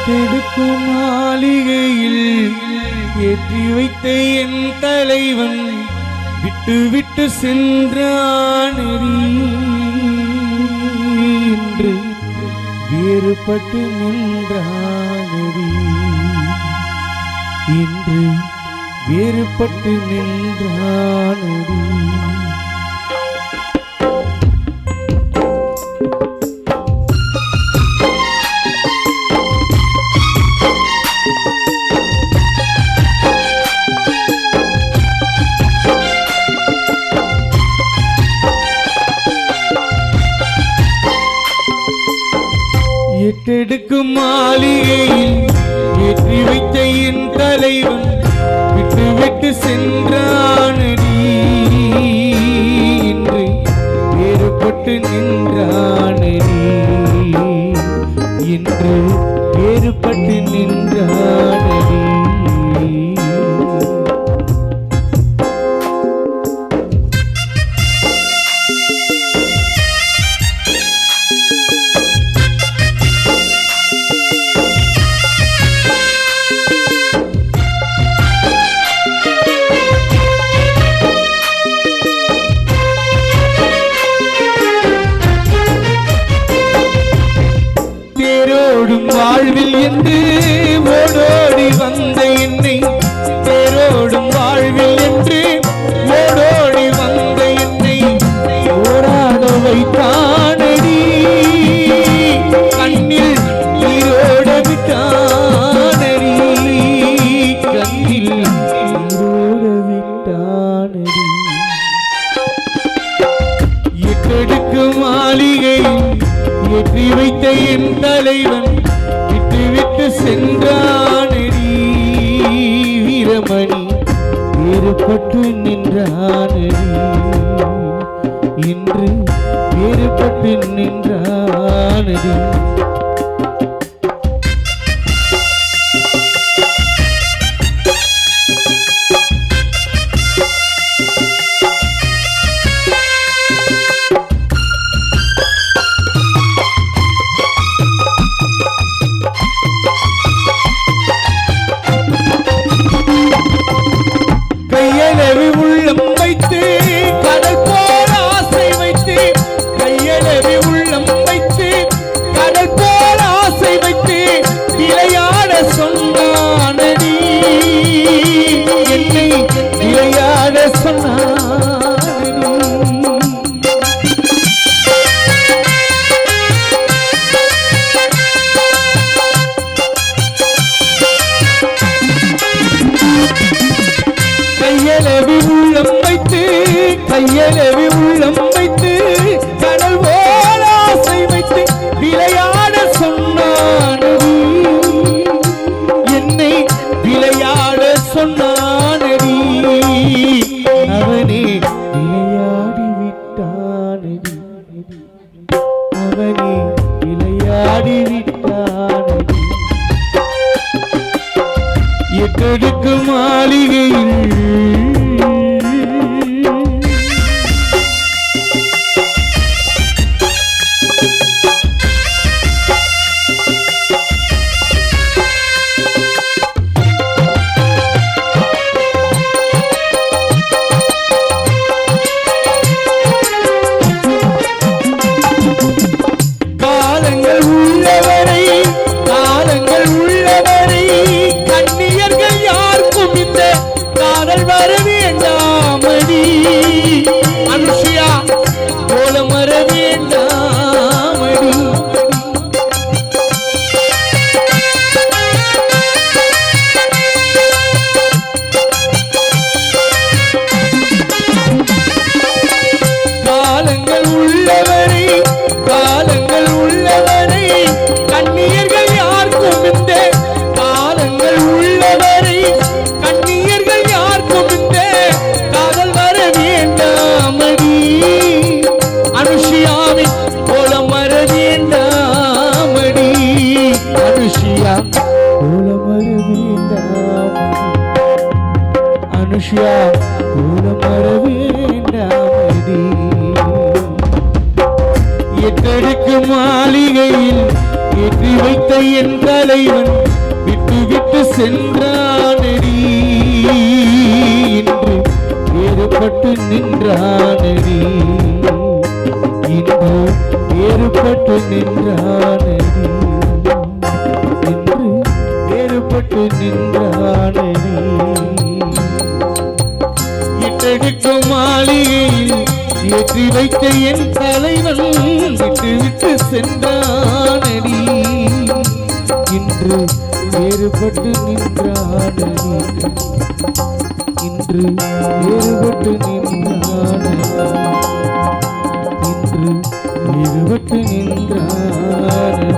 எட்டெடுக்கும் மாளிகையில் ஏற்றி வைத்த என் தலைவன் விட்டு விட்டு சென்றானடி என்று வேறுபட்டு நின்றானடி என்று வேறுபட்டு நின்றானடி. எட்டெடுக்கும் மாளிகையில் ஏற்றி வைத்த என் தலைவன் விட்டு விட்டு சென்றானடி என்று வேறுபட்டு நின்றானடி என்று வேறுபட்டு நின்றானடி. வாழ்வில் என்று ஓடோடி வந்த என்னை தேரோடும் வாழ்வில் என்று ஓடோடி வந்த என்னை ஓடாத வைத்தானடி கண்ணில் நீரோட விட்டானடி கண்ணில் நீரோட விட்டானடி. எட்டெடுக்கு மாளிகை ஏற்றி வைத்த என் தலைவன் விட்டு விட்டு சென்றானடி வீரமணி வேறுபட்டு நின்றானடி இன்று வேறுபட்டு நின்றானடி. கையளவி உள்ளம் வைத்து கடல் போல ஆசை வைத்து கையளவி உள்ளம் வைத்து கடல் போல ஆசை வைத்து விளையாட சொன்னானடி என்னை விளையாட சொன்னானடி. கையளவி உள்ளம் வைத்து கையளவி உள்ளம் வைத்து கடல் போல ஆசை வைத்து விளையாட சொன்னானடி என்னை விளையாட சொன்னானடி அவனே விளையாடி விட்டானடி அவனே விளையாடி விட்டானடி. எட்டெடுக்கு மாளிகையில் காலங்கள் உள்ளவரை காலங்கள் உள்ளவரை கண்ணியர்கள் யாருக்கும் இந்த காதல் வர வேண்டாமடி அனுஷியா கோலம் வர வேண்டாமடி. காலங்கள் உள்ளவரை காலங்கள் உள்ளவரை கண்ணியர்கள் யாருக்கும் இந்த காலங்கள் உள்ளவரை கண்ணியர்கள் யாருக்கும் இந்த காதல் வர வேண்டாமடி அனுஷியாவின் கோலம் வர வேண்டாமடி அனுஷியா கோலம் வர வேண்டாமடி அனுஷியா கோலம் வர வேண்டாமடி. எட்டெடுக்கு மாளிகையில் ஏற்றி வைத்த என் தலைவன் விட்டு விட்டு சென்றானடி, இன்று வேறுபட்டு நின்றானடி, இன்று வேறுபட்டு நின்றானடி, இன்று வேறுபட்டு நின்றானடி. இட்டெடுக்கும் மாளிகையில் ஏற்றி வைத்த என் தலைவன் விட்டு விட்டு சென்றானடி, இன்று வேறுபட்டு நின்றானடி, இன்று வேறுபட்டு நின்றானடி, இன்று வேறுபட்டு நின்றானடி.